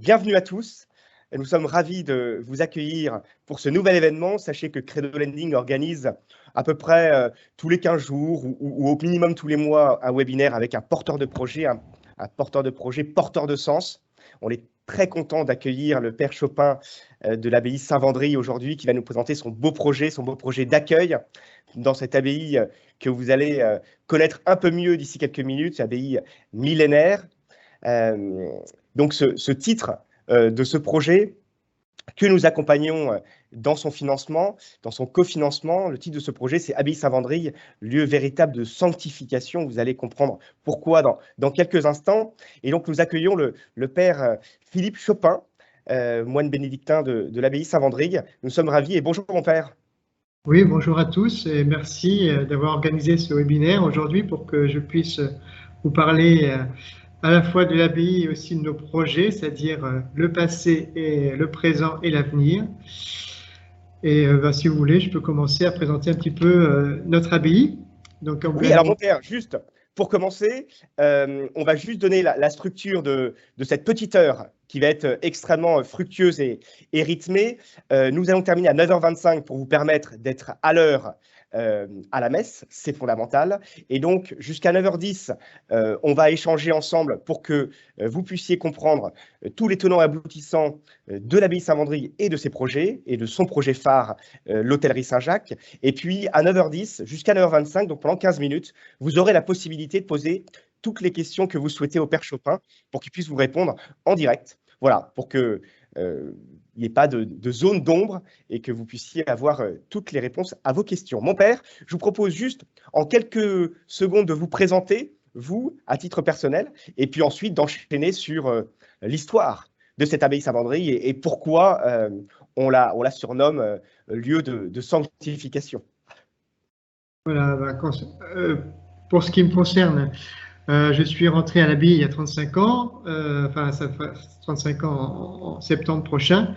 Bienvenue à tous. Nous sommes ravis de vous accueillir pour ce nouvel événement. Sachez que Credo Lending organise à peu près tous les 15 jours ou au minimum tous les mois un webinaire avec un porteur de projet, un porteur de projet porteur de sens. On est très content d'accueillir le Père Chopin de l'abbaye Saint-Vendry aujourd'hui qui va nous présenter son beau projet d'accueil dans cette abbaye que vous allez connaître un peu mieux d'ici quelques minutes, abbaye millénaire. Donc ce titre de ce projet que nous accompagnons dans son financement, dans son cofinancement, le titre de ce projet, c'est Abbaye Saint-Vendry, lieu véritable de sanctification. Vous allez comprendre pourquoi dans quelques instants. Et donc, nous accueillons le père Philippe Chopin, moine bénédictin de l'abbaye Saint-Vendry. Nous sommes ravis et bonjour mon père. Oui, bonjour à tous et merci d'avoir organisé ce webinaire aujourd'hui pour que je puisse vous parler à la fois de l'abbaye et aussi de nos projets, c'est-à-dire le passé et le présent et l'avenir. Et si vous voulez, je peux commencer à présenter un petit peu notre abbaye. Donc, oui, alors mon père, juste pour commencer, on va juste donner la structure de cette petite heure qui va être extrêmement fructueuse et rythmée. Nous allons terminer à 9h25 pour vous permettre d'être à l'heure à la messe, c'est fondamental. Et donc, jusqu'à 9h10, on va échanger ensemble pour que vous puissiez comprendre tous les tenants et aboutissants de l'abbaye Saint-Vendry et de ses projets, et de son projet phare, l'hôtellerie Saint-Jacques. Et puis, à 9h10, jusqu'à 9h25, donc pendant 15 minutes, vous aurez la possibilité de poser toutes les questions que vous souhaitez au Père Chopin pour qu'il puisse vous répondre en direct. Voilà, pour que il n'y ait pas de zone d'ombre et que vous puissiez avoir toutes les réponses à vos questions. Mon père, je vous propose juste en quelques secondes de vous présenter, vous, à titre personnel, et puis ensuite d'enchaîner sur l'histoire de cette abbaye Saint-Vendry et pourquoi on la surnomme lieu de sanctification. Voilà, pour ce qui me concerne, je suis rentré à l'abbaye il y a 35 ans, enfin ça fait 35 ans en septembre prochain,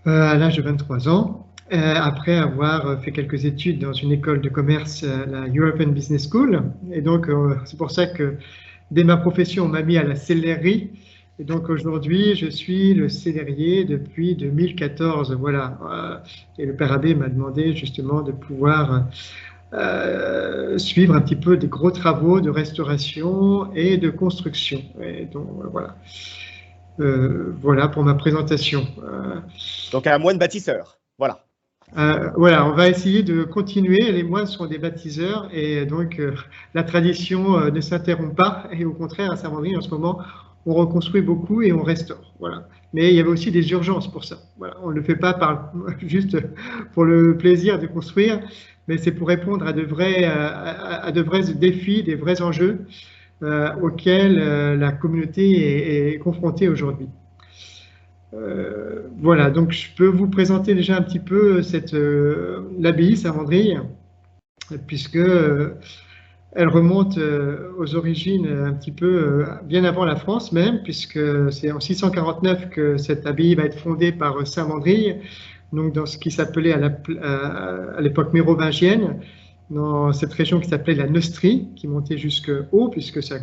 à l'âge de 23 ans, après avoir fait quelques études dans une école de commerce, la European Business School. Et donc c'est pour ça que dès ma profession, on m'a mis à la sellerie. Et donc aujourd'hui, je suis le cellerier depuis 2014. Voilà. Et le Père Abbé m'a demandé justement de pouvoir suivre un petit peu des gros travaux de restauration et de construction. Et donc voilà. Voilà pour ma présentation. Donc un moine bâtisseur, voilà. Voilà, on va essayer de continuer. Les moines sont des baptiseurs et donc la tradition ne s'interrompt pas. Et au contraire, à Saint-Vendry, en ce moment, on reconstruit beaucoup et on restaure. Voilà. Mais il y avait aussi des urgences pour ça. Voilà. On ne le fait pas juste pour le plaisir de construire, mais c'est pour répondre à de vrais défis, des vrais enjeux auxquels la communauté est confrontée aujourd'hui. Voilà, donc je peux vous présenter déjà un petit peu l'abbaye Saint-Vendry, puisque elle remonte aux origines un petit peu bien avant la France même, puisque c'est en 649 que cette abbaye va être fondée par Saint-Vendry, donc dans ce qui s'appelait à l'époque mérovingienne, dans cette région qui s'appelait la Neustrie, qui montait jusqu'au haut, puisque ça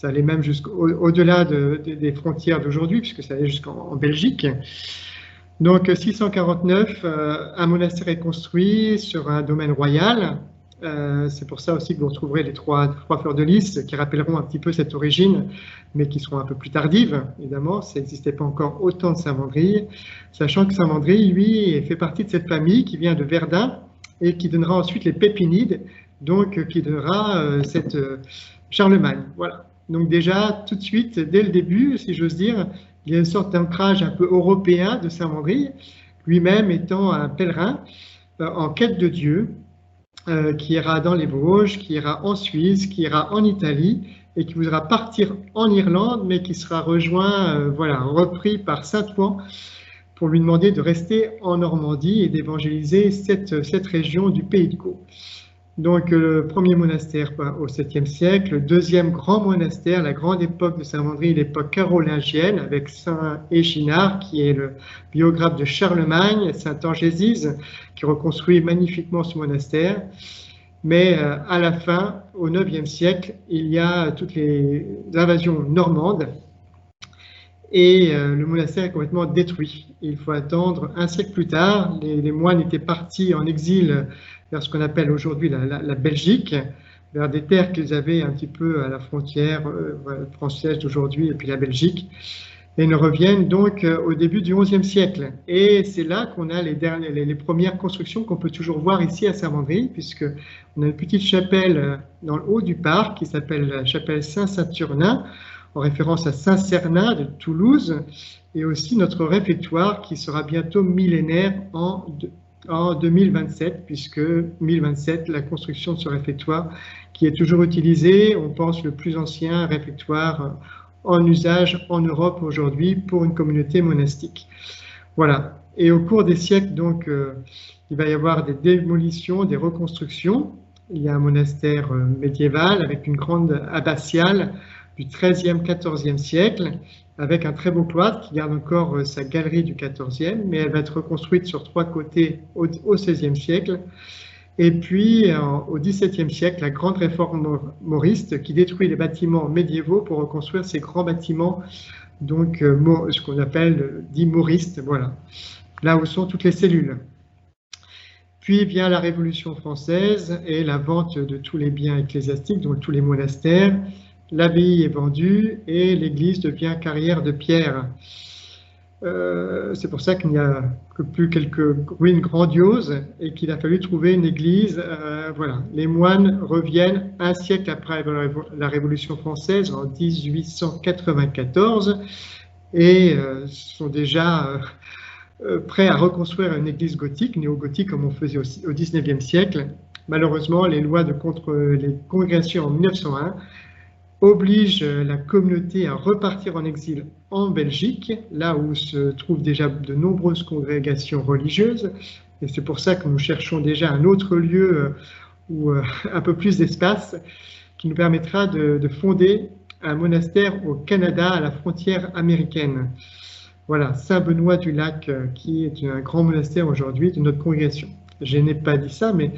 allait même jusqu'au-delà des frontières d'aujourd'hui, puisque ça allait jusqu'en Belgique. Donc 649, un monastère est construit sur un domaine royal. C'est pour ça aussi que vous retrouverez les trois fleurs de lys qui rappelleront un petit peu cette origine, mais qui seront un peu plus tardives, évidemment. Ça n'existait pas encore autant de Saint-Vendry, sachant que Saint-Vendry, lui, fait partie de cette famille qui vient de Verdun, et qui donnera ensuite les Pépinides, donc qui donnera Charlemagne. Voilà. Donc déjà, tout de suite, dès le début, si j'ose dire, il y a une sorte d'ancrage un peu européen de Saint-Vendry, lui-même étant un pèlerin en quête de Dieu, qui ira dans les Vosges, qui ira en Suisse, qui ira en Italie, et qui voudra partir en Irlande, mais qui sera rejoint, repris par Saint-Ouen, pour lui demander de rester en Normandie et d'évangéliser cette région du Pays de Caux. Donc le premier monastère au 7e siècle, le deuxième grand monastère, la grande époque de Saint-Vendry, l'époque carolingienne, avec Saint Éginard, qui est le biographe de Charlemagne, Saint Angésise, qui reconstruit magnifiquement ce monastère. Mais à la fin, au 9e siècle, il y a toutes les invasions normandes, et le monastère est complètement détruit. Il faut attendre un siècle plus tard. Les moines étaient partis en exil vers ce qu'on appelle aujourd'hui la Belgique, vers des terres qu'ils avaient un petit peu à la frontière française d'aujourd'hui et puis la Belgique. Et ils reviennent donc au début du XIe siècle. Et c'est là qu'on a les premières constructions qu'on peut toujours voir ici à Saint-Mandry, puisqu'on a une petite chapelle dans le haut du parc qui s'appelle la chapelle Saint-Saturnin, en référence à Saint-Cernin de Toulouse, et aussi notre réfectoire qui sera bientôt millénaire en 2027, puisque 2027, la construction de ce réfectoire qui est toujours utilisé, on pense le plus ancien réfectoire en usage en Europe aujourd'hui pour une communauté monastique. Voilà. Et au cours des siècles, donc, il va y avoir des démolitions, des reconstructions. Il y a un monastère médiéval avec une grande abbatiale du XIIIe, XIVe siècle, avec un très beau cloître qui garde encore sa galerie du XIVe, mais elle va être reconstruite sur 3 côtés au XVIe siècle. Et puis, au XVIIe siècle, la grande réforme mauriste qui détruit les bâtiments médiévaux pour reconstruire ces grands bâtiments, donc ce qu'on appelle dits mauristes, voilà, là où sont toutes les cellules. Puis vient la Révolution française et la vente de tous les biens ecclésiastiques, donc tous les monastères. L'abbaye est vendue et l'église devient carrière de pierre. C'est pour ça qu'il n'y a que plus quelques ruines grandioses et qu'il a fallu trouver une église. Voilà. Les moines reviennent un siècle après la Révolution française, en 1894, et sont déjà prêts à reconstruire une église gothique, néo-gothique, comme on faisait aussi au XIXe siècle. Malheureusement, les lois contre les congrégations en 1901 oblige la communauté à repartir en exil en Belgique, là où se trouvent déjà de nombreuses congrégations religieuses. Et c'est pour ça que nous cherchons déjà un autre lieu où un peu plus d'espace qui nous permettra de fonder un monastère au Canada, à la frontière américaine. Voilà, Saint-Benoît-du-Lac, qui est un grand monastère aujourd'hui de notre congrégation. Je n'ai pas dit ça, mais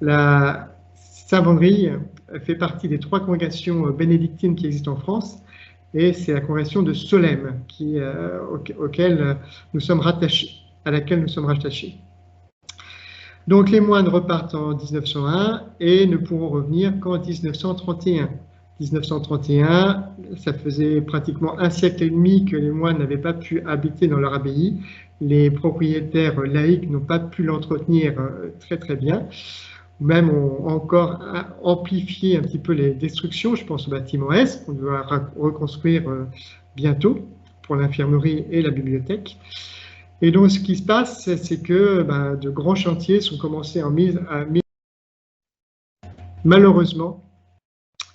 la Saint-Vendry fait partie des 3 congrégations bénédictines qui existent en France, et c'est la congrégation de Solesmes auquel nous sommes rattachés, à laquelle nous sommes rattachés. Donc les moines repartent en 1901 et ne pourront revenir qu'en 1931. 1931, ça faisait pratiquement un siècle et demi que les moines n'avaient pas pu habiter dans leur abbaye. Les propriétaires laïcs n'ont pas pu l'entretenir très bien. Même ont encore amplifié un petit peu les destructions. Je pense au bâtiment S, qu'on doit reconstruire bientôt pour l'infirmerie et la bibliothèque. Et donc, ce qui se passe, c'est que de grands chantiers sont commencés en malheureusement,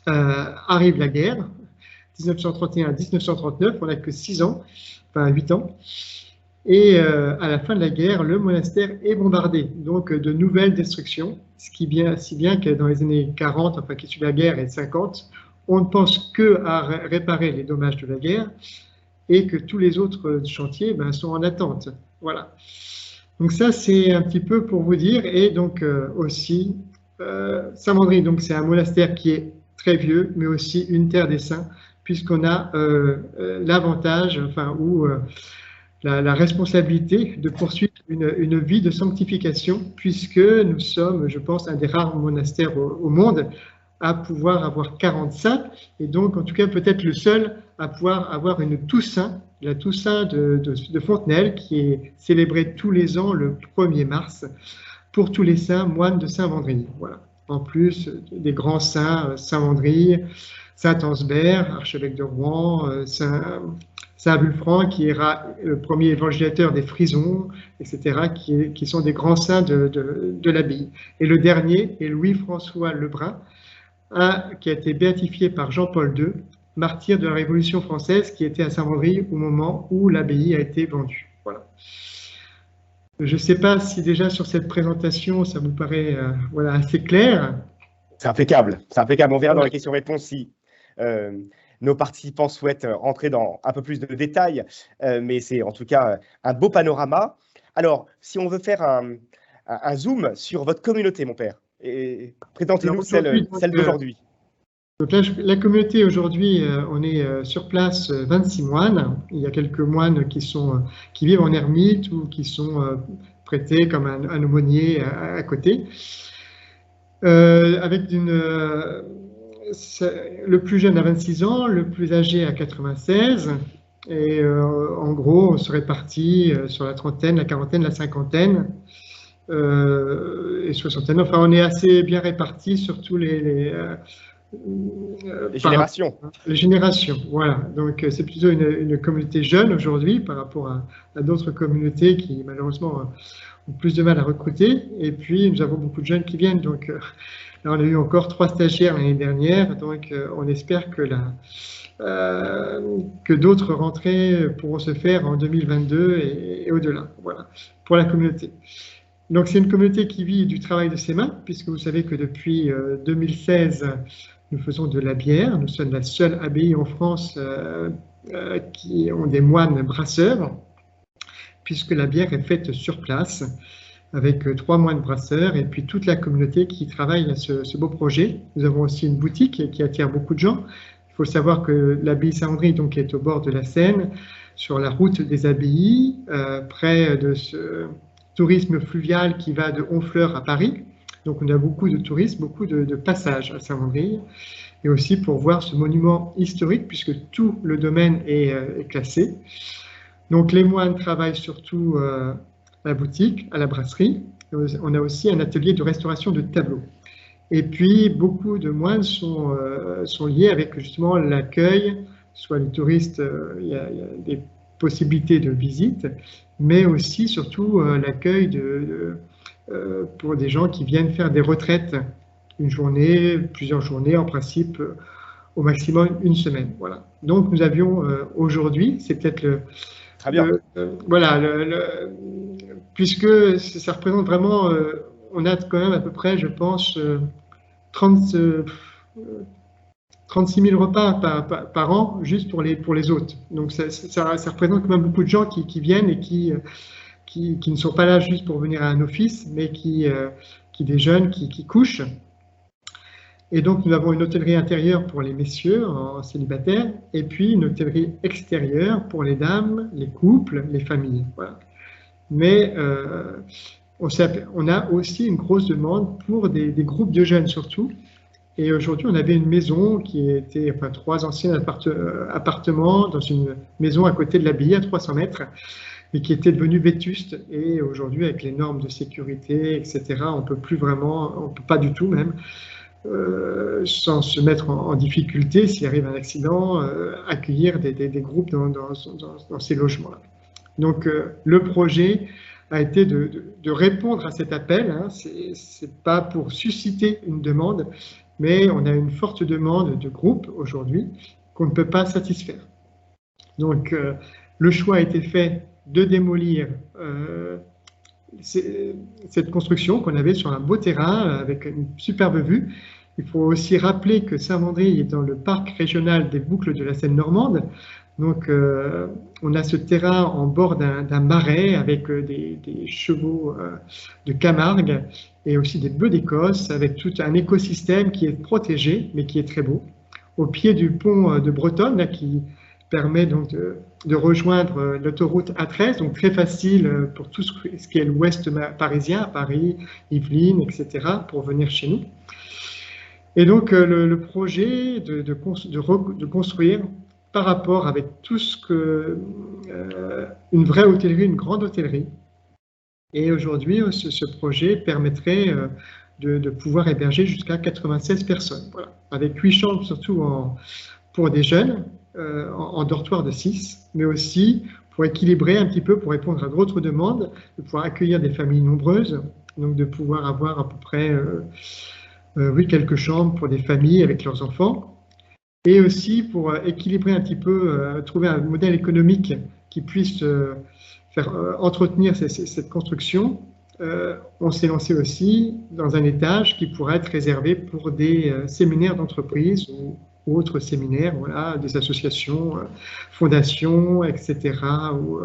arrive la guerre, 1931 à 1939, on n'a que 6 ans, enfin 8 ans. Et à la fin de la guerre, le monastère est bombardé, donc de nouvelles destructions, si bien que dans les années 40, enfin qui suivent la guerre, et 50, on ne pense qu'à réparer les dommages de la guerre et que tous les autres chantiers sont en attente. Voilà. Donc ça, c'est un petit peu pour vous dire. Et donc aussi, Saint-Mandry, donc c'est un monastère qui est très vieux, mais aussi une terre des saints, puisqu'on a l'avantage, la responsabilité de poursuivre une vie de sanctification, puisque nous sommes, je pense, un des rares monastères au monde à pouvoir avoir 40 saints, et donc en tout cas peut-être le seul à pouvoir avoir une Toussaint, la Toussaint de Fontenelle, qui est célébrée tous les ans le 1er mars, pour tous les saints moines de Saint-Vendry. Voilà. En plus des grands saints, Saint-Vendry, Saint-Ansbert, archevêque de Rouen, Saint-Wulfranc, qui est le premier évangélisateur des Frisons, etc., qui sont des grands saints de l'abbaye. Et le dernier est Louis-François Lebrun, qui a été béatifié par Jean-Paul II, martyr de la Révolution française, qui était à Saint-Vendry au moment où l'abbaye a été vendue. Voilà. Je ne sais pas si déjà sur cette présentation, ça vous paraît assez clair. C'est impeccable, c'est impeccable. On verra dans les questions-réponses si nos participants souhaitent entrer dans un peu plus de détails, mais c'est en tout cas un beau panorama. Alors, si on veut faire un zoom sur votre communauté, mon père, et présentez-nous celle d'aujourd'hui. Donc la communauté aujourd'hui, on est sur place 26 moines. Il y a quelques moines qui vivent en ermite ou qui sont prêtés comme un aumônier à côté. Avec le plus jeune à 26 ans, le plus âgé à 96. Et en gros, on se répartit sur la trentaine, la quarantaine, la cinquantaine et soixantaine. Enfin, on est assez bien répartis sur tous les générations. Les générations, voilà. Donc, c'est plutôt une communauté jeune aujourd'hui par rapport à d'autres communautés qui, malheureusement, ont plus de mal à recruter. Et puis, nous avons beaucoup de jeunes qui viennent. Donc, là, on a eu encore 3 stagiaires l'année dernière. Donc, on espère que d'autres rentrées pourront se faire en 2022 et au-delà. Voilà, pour la communauté. Donc, c'est une communauté qui vit du travail de ses mains, puisque vous savez que depuis 2016, nous faisons de la bière. Nous sommes la seule abbaye en France qui ont des moines brasseurs, puisque la bière est faite sur place avec 3 moines brasseurs et puis toute la communauté qui travaille à ce beau projet. Nous avons aussi une boutique qui attire beaucoup de gens. Il faut savoir que l'abbaye Saint-André donc, est au bord de la Seine, sur la route des abbayes, près de ce tourisme fluvial qui va de Honfleur à Paris. Donc on a beaucoup de touristes, beaucoup de passages à Saint-André. Et aussi pour voir ce monument historique, puisque tout le domaine est classé. Donc les moines travaillent surtout à la boutique, à la brasserie. On a aussi un atelier de restauration de tableaux. Et puis beaucoup de moines sont liés avec justement l'accueil, soit les touristes, il y a des possibilités de visite, mais aussi surtout l'accueil pour des gens qui viennent faire des retraites, une journée, plusieurs journées, en principe au maximum une semaine. Voilà. Donc nous avions aujourd'hui, c'est peut-être Très bien. Voilà, puisque ça représente vraiment, on a quand même à peu près, je pense, 36 000 repas par an juste pour les hôtes. Donc ça représente quand même beaucoup de gens qui viennent et qui ne sont pas là juste pour venir à un office, mais qui déjeunent, qui couchent. Et donc, nous avons une hôtellerie intérieure pour les messieurs en célibataire, et puis une hôtellerie extérieure pour les dames, les couples, les familles. Voilà. Mais on a aussi une grosse demande pour des groupes de jeunes surtout. Et aujourd'hui, on avait une maison qui était, 3 anciens appartements dans une maison à côté de l'abbaye à 300 mètres, et qui était devenue vétuste. Et aujourd'hui, avec les normes de sécurité, etc., on peut pas du tout même, sans se mettre en difficulté, s'il arrive un accident, accueillir des groupes dans ces logements-là. Donc, le projet a été de répondre à cet appel. Hein. C'est pas pour susciter une demande, mais on a une forte demande de groupes aujourd'hui qu'on ne peut pas satisfaire. Donc, le choix a été fait de démolir cette construction qu'on avait sur un beau terrain avec une superbe vue. Il faut aussi rappeler que Saint-Mandry est dans le parc régional des Boucles de la Seine normande. Donc, on a ce terrain en bord d'un marais avec des chevaux de Camargue et aussi des bœufs d'Écosse, avec tout un écosystème qui est protégé, mais qui est très beau. Au pied du pont de Bretonne, là, qui permet donc de rejoindre l'autoroute A13, donc très facile pour tout ce qui est l'ouest parisien, Paris, Yvelines, etc., pour venir chez nous. Et donc le projet de construire par rapport avec tout ce que une vraie hôtellerie, une grande hôtellerie. Et aujourd'hui, ce projet permettrait de pouvoir héberger jusqu'à 96 personnes, voilà, avec 8 chambres surtout pour des jeunes, en dortoir de 6, mais aussi pour équilibrer un petit peu, pour répondre à d'autres demandes, de pouvoir accueillir des familles nombreuses, donc de pouvoir avoir à peu près quelques chambres pour des familles avec leurs enfants, et aussi pour équilibrer un petit peu, trouver un modèle économique qui puisse faire entretenir cette construction. On s'est lancé aussi dans un étage qui pourrait être réservé pour des séminaires d'entreprise ou autres séminaires, voilà, des associations, fondations, etc., ou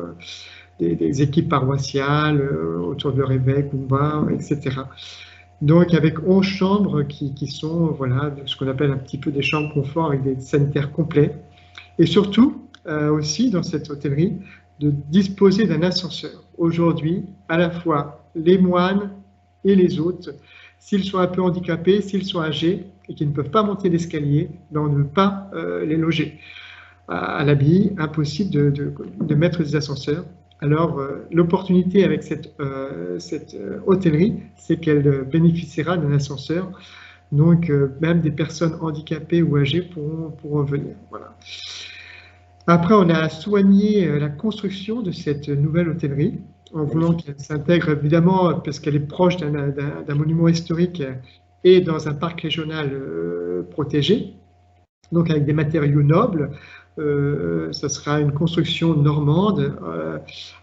des équipes paroissiales autour de l'évêque, etc. Donc avec 11 chambres qui sont voilà, ce qu'on appelle un petit peu des chambres confort avec des sanitaires complets. Et surtout, aussi dans cette hôtellerie, de disposer d'un ascenseur. Aujourd'hui, à la fois les moines et les hôtes, s'ils sont un peu handicapés, s'ils sont âgés et qu'ils ne peuvent pas monter l'escalier, ben on ne peut pas les loger. À l'abbaye, impossible de mettre des ascenseurs. Alors, l'opportunité avec cette hôtellerie, c'est qu'elle bénéficiera d'un ascenseur. Donc, même des personnes handicapées ou âgées pourront venir. Voilà. Après, on a soigné la construction de cette nouvelle hôtellerie, en voulant qu'elle s'intègre, évidemment, parce qu'elle est proche d'un monument historique et dans un parc régional protégé, donc avec des matériaux nobles. Ça sera une construction normande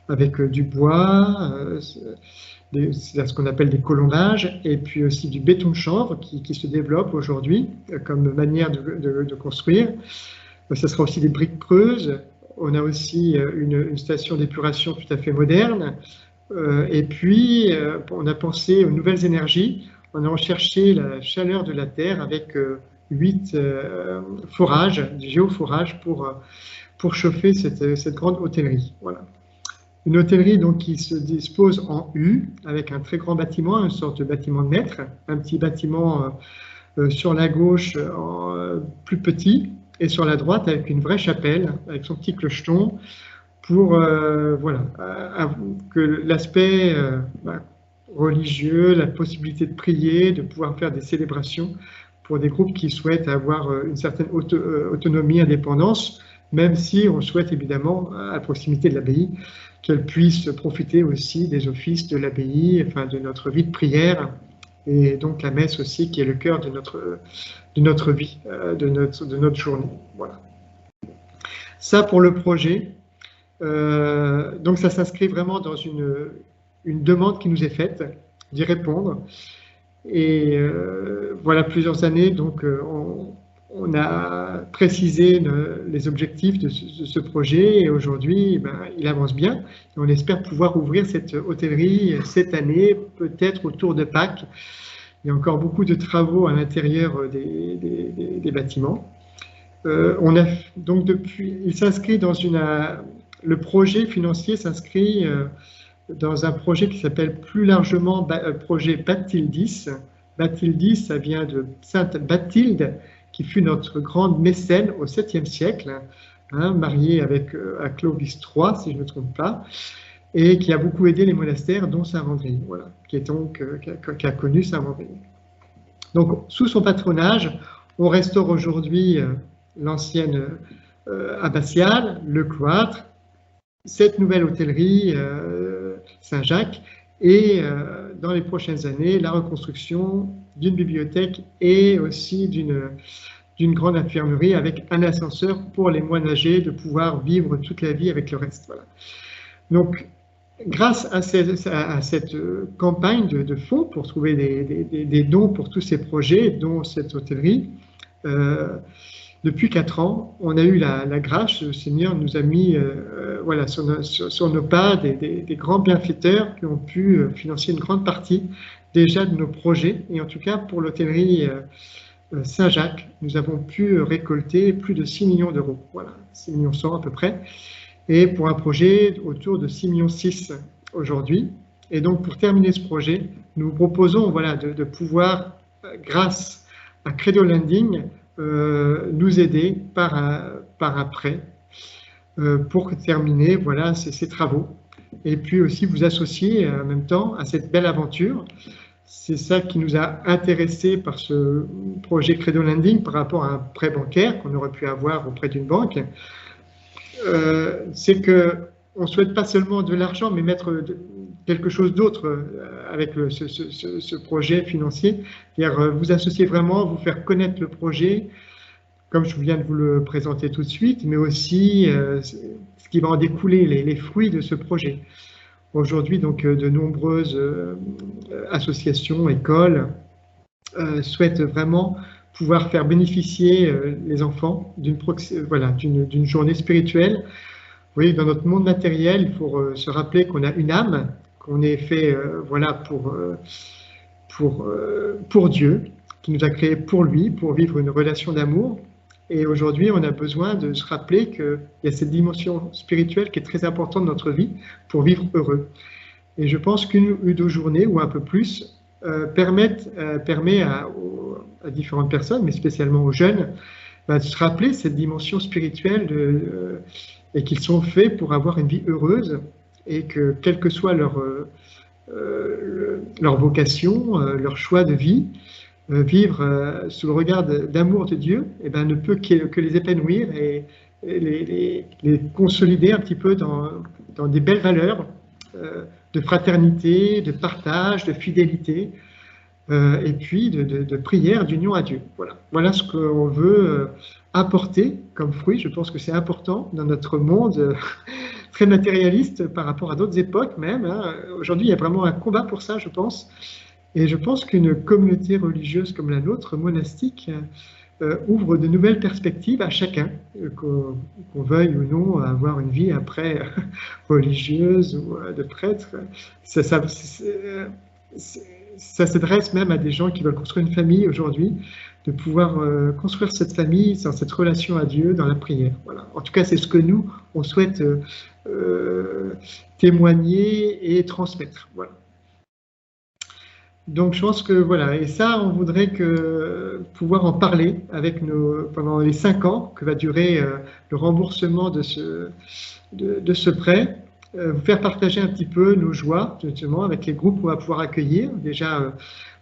avec du bois, c'est ce qu'on appelle des colombages, et puis aussi du béton de chanvre qui se développe aujourd'hui comme manière de construire. Ça sera aussi des briques creuses. On a aussi une station d'épuration tout à fait moderne. Et puis, on a pensé aux nouvelles énergies. On a recherché la chaleur de la terre avec 8 forages, du géoforage pour chauffer cette grande hôtellerie. Voilà. Une hôtellerie donc, qui se dispose en U, avec un très grand bâtiment, une sorte de bâtiment de maître, un petit bâtiment sur la gauche plus petit, et sur la droite avec une vraie chapelle, avec son petit clocheton, pour voilà, que l'aspect religieux, la possibilité de prier, de pouvoir faire des célébrations pour des groupes qui souhaitent avoir une certaine autonomie, indépendance, même si on souhaite évidemment, à proximité de l'abbaye, qu'elle puisse profiter aussi des offices de l'abbaye, enfin de notre vie de prière, et donc la messe aussi qui est le cœur de notre vie, de notre journée. Voilà. Ça pour le projet. Donc ça s'inscrit vraiment dans une demande qui nous est faite, d'y répondre. Et voilà plusieurs années, donc on a précisé les objectifs de ce projet et aujourd'hui, il avance bien. Et on espère pouvoir ouvrir cette hôtellerie cette année, peut-être autour de Pâques. Il y a encore beaucoup de travaux à l'intérieur des bâtiments. Donc il s'inscrit dans le projet financier s'inscrit dans un projet qui s'appelle plus largement projet Bathildis. Bathildis, ça vient de Sainte Bathilde, qui fut notre grande mécène au 7e siècle, hein, mariée avec Clovis III, si je ne me trompe pas, et qui a beaucoup aidé les monastères, dont Saint-Vendry, voilà, qui a connu Saint-Vendry. Donc, sous son patronage, on restaure aujourd'hui l'ancienne abbatiale, le cloître, cette nouvelle hôtellerie Saint-Jacques, et dans les prochaines années, la reconstruction d'une bibliothèque et aussi d'une grande infirmerie avec un ascenseur pour les moines âgés de pouvoir vivre toute la vie avec le reste. Voilà. Donc, grâce à cette campagne de fonds pour trouver des dons pour tous ces projets, dont cette hôtellerie, depuis 4 ans, on a eu la grâce, le Seigneur nous a mis voilà, sur nos pas des grands bienfaiteurs qui ont pu financer une grande partie déjà de nos projets. Et en tout cas, pour l'hôtellerie Saint-Jacques, nous avons pu récolter plus de 6 millions d'euros, voilà, 6 millions 100 à peu près, et pour un projet autour de 6 millions 6 aujourd'hui. Et donc, pour terminer ce projet, nous vous proposons voilà, de pouvoir, grâce à Credo Lending, nous aider par un prêt pour terminer voilà, ces travaux. Et puis aussi vous associer en même temps à cette belle aventure. C'est ça qui nous a intéressés par ce projet Credo Lending par rapport à un prêt bancaire qu'on aurait pu avoir auprès d'une banque. C'est qu'on ne souhaite pas seulement de l'argent, mais mettre quelque chose d'autre avec ce projet financier. C'est-à-dire vous associer vraiment, vous faire connaître le projet, comme je viens de vous le présenter tout de suite, mais aussi ce qui va en découler, les fruits de ce projet. Aujourd'hui, donc, de nombreuses associations, écoles souhaitent vraiment pouvoir faire bénéficier les enfants d'une journée spirituelle. Vous voyez, dans notre monde matériel, il faut se rappeler qu'on a une âme, qu'on est fait voilà, pour Dieu, qui nous a créés pour lui, pour vivre une relation d'amour. Et aujourd'hui, on a besoin de se rappeler qu'il y a cette dimension spirituelle qui est très importante dans notre vie pour vivre heureux. Et je pense qu'une ou deux journées, ou un peu plus, permet à différentes personnes, mais spécialement aux jeunes, de se rappeler cette dimension spirituelle et qu'ils sont faits pour avoir une vie heureuse et que, quelle que soit leur vocation, leur choix de vie, vivre sous le regard d'amour de Dieu, ne peut que les épanouir et les consolider un petit peu dans des belles valeurs de fraternité, de partage, de fidélité, et puis de prière, d'union à Dieu. Voilà ce qu'on veut apporter comme fruit. Je pense que c'est important dans notre monde très matérialiste par rapport à d'autres époques même. Hein. Aujourd'hui, il y a vraiment un combat pour ça, je pense. Et je pense qu'une communauté religieuse comme la nôtre, monastique, ouvre de nouvelles perspectives à chacun, qu'on veuille ou non avoir une vie après religieuse ou de prêtre. Ça s'adresse même à des gens qui veulent construire une famille aujourd'hui, de pouvoir construire cette famille dans cette relation à Dieu, dans la prière. Voilà. En tout cas, c'est ce que nous, on souhaite témoigner et transmettre. Voilà. Donc je pense que voilà, et ça, on voudrait pouvoir en parler avec pendant les 5 ans que va durer le remboursement de ce prêt, vous faire partager un petit peu nos joies, justement, avec les groupes qu'on va pouvoir accueillir. Déjà,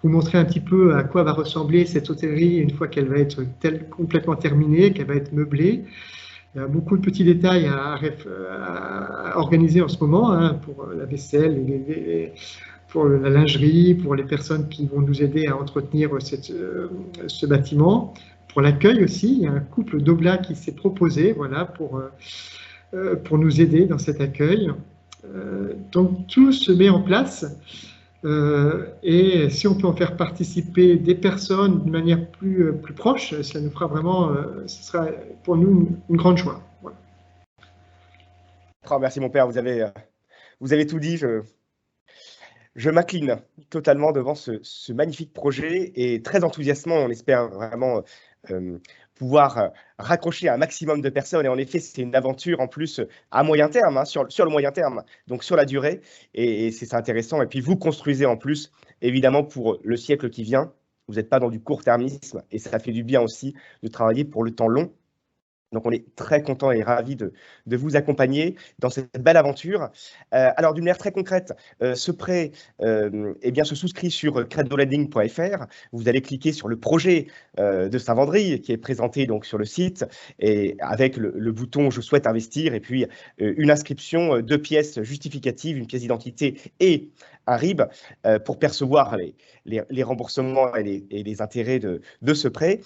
vous montrer un petit peu à quoi va ressembler cette hôtellerie une fois qu'elle va être complètement terminée, qu'elle va être meublée. Il y a beaucoup de petits détails à organiser en ce moment, hein, pour la vaisselle, pour la lingerie, pour les personnes qui vont nous aider à entretenir ce bâtiment. Pour l'accueil aussi, il y a un couple d'Oblats qui s'est proposé, voilà, pour nous aider dans cet accueil. Donc tout se met en place et si on peut en faire participer des personnes d'une manière plus proche, ça nous fera vraiment, ce sera pour nous une grande joie. Voilà. Oh, merci mon père, vous avez tout dit. Je m'incline totalement devant ce magnifique projet et très enthousiasmant. On espère vraiment pouvoir raccrocher un maximum de personnes. Et en effet, c'est une aventure en plus à moyen terme, hein, sur le moyen terme, donc sur la durée. Et c'est intéressant. Et puis vous construisez en plus, évidemment, pour le siècle qui vient. Vous n'êtes pas dans du court-termisme et ça fait du bien aussi de travailler pour le temps long. Donc, on est très content et ravi de vous accompagner dans cette belle aventure. Alors, d'une manière très concrète, ce prêt se souscrit sur credolending.fr. Vous allez cliquer sur le projet de Saint-Vendry qui est présenté donc sur le site et avec le bouton « Je souhaite investir » et puis une inscription, 2 pièces justificatives, une pièce d'identité et un RIB pour percevoir les remboursements et les intérêts de ce prêt.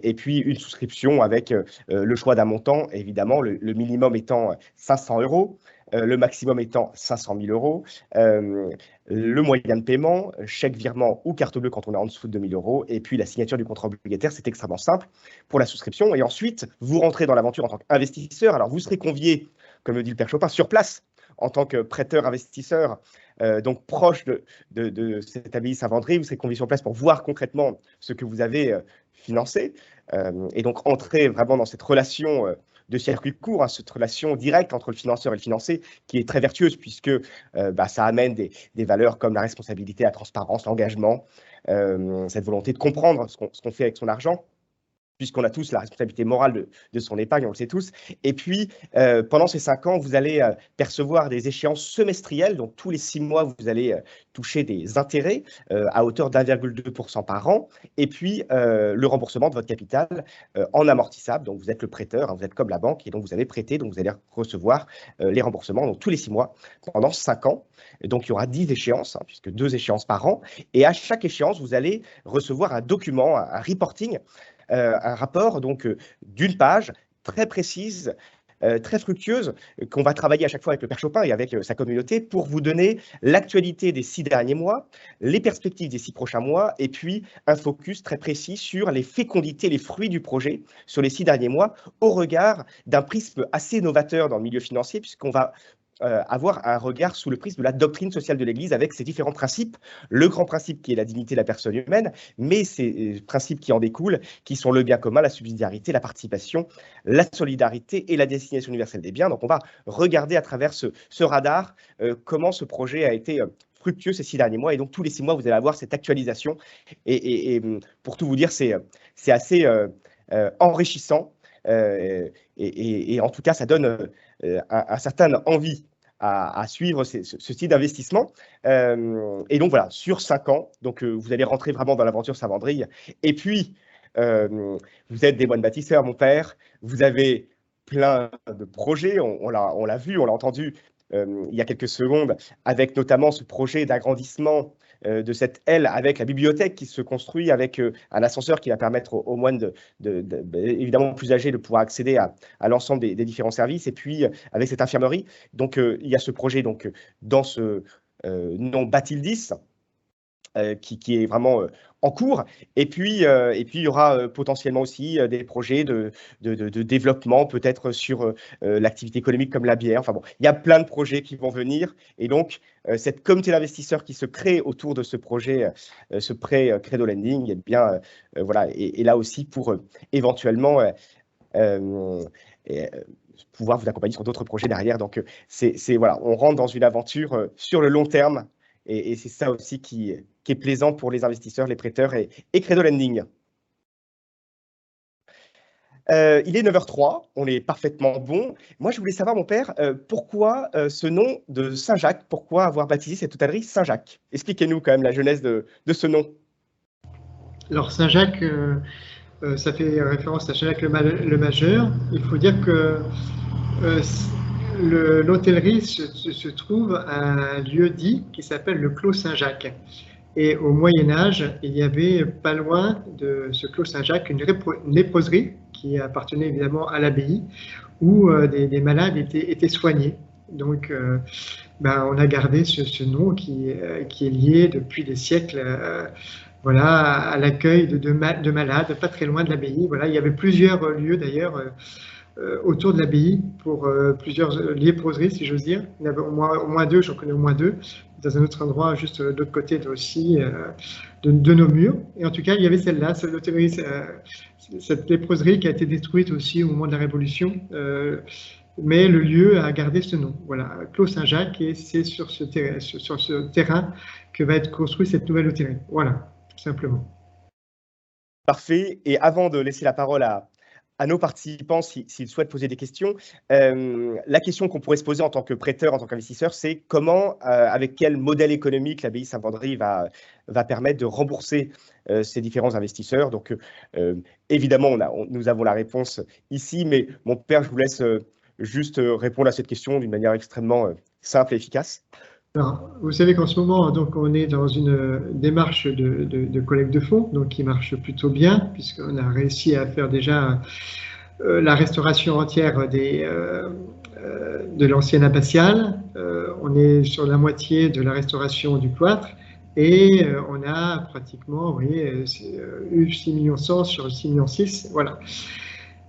Et puis, une souscription avec le choix d'un montant, évidemment, le minimum étant 500 €, le maximum étant 500 000 €, le moyen de paiement, chèque, virement ou carte bleue quand on est en dessous de 2 000 €, et puis la signature du contrat obligataire, c'est extrêmement simple pour la souscription. Et ensuite, vous rentrez dans l'aventure en tant qu'investisseur. Alors, vous serez convié, comme le dit le père Chopin, sur place, en tant que prêteur-investisseur, donc proche de cette abbaye Saint-Vendry. Vous serez convié sur place pour voir concrètement ce que vous avez financé, et donc entrer vraiment dans cette relation de circuit court, hein, cette relation directe entre le financeur et le financé, qui est très vertueuse, puisque ça amène des valeurs comme la responsabilité, la transparence, l'engagement, cette volonté de comprendre ce qu'on fait avec son argent, puisqu'on a tous la responsabilité morale de son épargne, on le sait tous. Et puis, pendant ces 5 ans, vous allez percevoir des échéances semestrielles. Donc, tous les 6 mois, vous allez toucher des intérêts à hauteur d'1,2% par an. Et puis, le remboursement de votre capital en amortissable. Donc, vous êtes le prêteur, hein, vous êtes comme la banque, et donc vous allez prêter, donc vous allez recevoir les remboursements donc, tous les 6 mois pendant 5 ans. Et donc, il y aura 10 échéances, hein, puisque 2 échéances par an. Et à chaque échéance, vous allez recevoir un document, un reporting, un rapport donc d'une page très précise, très fructueuse, qu'on va travailler à chaque fois avec le père Chopin et avec sa communauté pour vous donner l'actualité des 6 derniers mois, les perspectives des 6 prochains mois, et puis un focus très précis sur les fécondités, les fruits du projet sur les 6 derniers mois, au regard d'un prisme assez novateur dans le milieu financier, puisqu'on va avoir un regard sous le prisme de la doctrine sociale de l'Église avec ses différents principes. Le grand principe qui est la dignité de la personne humaine, mais ces principes qui en découlent, qui sont le bien commun, la subsidiarité, la participation, la solidarité et la destination universelle des biens. Donc on va regarder à travers ce radar comment ce projet a été fructueux ces 6 derniers mois. Et donc tous les 6 mois, vous allez avoir cette actualisation. Et pour tout vous dire, c'est assez enrichissant. Et en tout cas, ça donne un certain envie à suivre ce type d'investissement. Et donc voilà, sur 5 ans, donc, vous allez rentrer vraiment dans l'aventure Saint-Wandrille. Et puis, vous êtes des moines bâtisseurs, mon père. Vous avez plein de projets, on l'a vu, on l'a entendu il y a quelques secondes, avec notamment ce projet d'agrandissement de cette aile avec la bibliothèque qui se construit, avec un ascenseur qui va permettre aux moines évidemment plus âgés de pouvoir accéder à l'ensemble des différents services, et puis avec cette infirmerie. Donc il y a ce projet donc, dans ce nom Bathildis, qui est vraiment en cours. Et puis il y aura potentiellement aussi des projets de développement, peut-être sur l'activité économique comme la bière. Enfin bon, il y a plein de projets qui vont venir. Et donc, cette communauté d'investisseurs qui se crée autour de ce projet, ce prêt Credo Lending, eh bien, voilà, et là aussi pour éventuellement pouvoir vous accompagner sur d'autres projets derrière. Donc, voilà, on rentre dans une aventure sur le long terme. Et c'est ça aussi qui est plaisant pour les investisseurs, les prêteurs et Credo Lending. Il est 9h03, on est parfaitement bon. Moi, je voulais savoir, mon père, pourquoi ce nom de Saint-Jacques? Pourquoi avoir baptisé cette hôtellerie Saint-Jacques? Expliquez-nous quand même la genèse de ce nom. Alors, Saint-Jacques, ça fait référence à Saint-Jacques le Majeur. Il faut dire que l'hôtellerie se trouve à un lieu dit qui s'appelle le Clos Saint-Jacques. Et au Moyen-Âge, il y avait pas loin de ce Clos Saint-Jacques une léproserie qui appartenait évidemment à l'abbaye, où des malades étaient soignés. Donc, on a gardé ce nom qui est lié depuis des siècles voilà, à l'accueil de malades, pas très loin de l'abbaye. Voilà, il y avait plusieurs lieux d'ailleurs autour de l'abbaye pour plusieurs léproseries, si j'ose dire. Il y en avait au moins 2, j'en connais au moins 2, dans un autre endroit, juste de l'autre côté aussi de nos murs. Et en tout cas, il y avait celle-là, cette léproserie qui a été détruite aussi au moment de la Révolution. Mais le lieu a gardé ce nom. Voilà, Clos Saint-Jacques, et c'est sur ce terrain que va être construite cette nouvelle hôtellerie. Voilà, tout simplement. Parfait. Et avant de laisser la parole à nos participants, s'ils souhaitent poser des questions, la question qu'on pourrait se poser en tant que prêteur, en tant qu'investisseur, c'est comment, avec quel modèle économique l'abbaye Saint-Wandrille va permettre de rembourser ces différents investisseurs. Donc, évidemment, nous avons la réponse ici, mais mon père, je vous laisse juste répondre à cette question d'une manière extrêmement simple et efficace. Alors, vous savez qu'en ce moment, donc, on est dans une démarche de collecte de fonds, donc qui marche plutôt bien, puisqu'on a réussi à faire déjà la restauration entière de l'ancienne abbatiale. On est sur la moitié de la restauration du cloître, et on a pratiquement, vous voyez, eu 6 millions 100 sur 6 millions 6, voilà.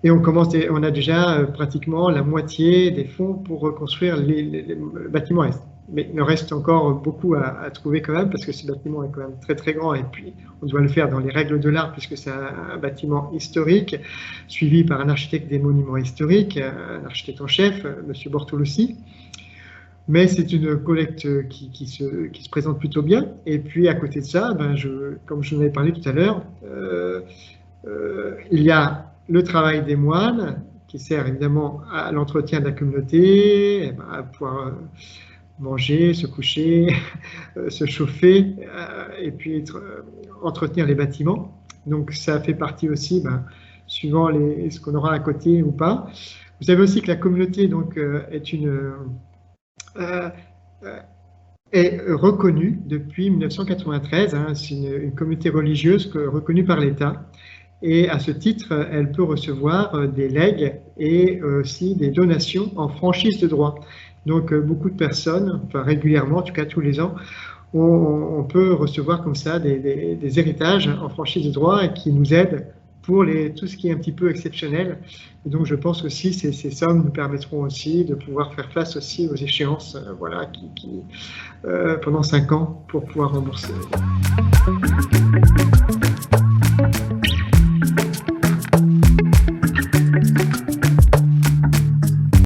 Et on a déjà pratiquement la moitié des fonds pour reconstruire le bâtiment est. Mais il nous reste encore beaucoup à trouver quand même, parce que ce bâtiment est quand même très très grand, et puis on doit le faire dans les règles de l'art, puisque c'est un bâtiment historique, suivi par un architecte des monuments historiques, un architecte en chef, M. Bortolossi. Mais c'est une collecte qui se présente plutôt bien. Et puis à côté de ça, comme je vous en avais parlé tout à l'heure, il y a le travail des moines, qui sert évidemment à l'entretien de la communauté, à pouvoir manger, se coucher, se chauffer, et puis entretenir les bâtiments. Donc ça fait partie aussi, suivant ce qu'on aura à côté ou pas. Vous savez aussi que la communauté donc, est reconnue depuis 1993. C'est une communauté religieuse reconnue par l'État. Et à ce titre, elle peut recevoir des legs et aussi des donations en franchise de droit. Donc beaucoup de personnes, enfin régulièrement, en tout cas tous les ans, on peut recevoir comme ça des héritages en franchise de droit qui nous aident pour tout ce qui est un petit peu exceptionnel. Et donc, je pense aussi que ces sommes nous permettront aussi de pouvoir faire face aussi aux échéances pendant 5 ans pour pouvoir rembourser.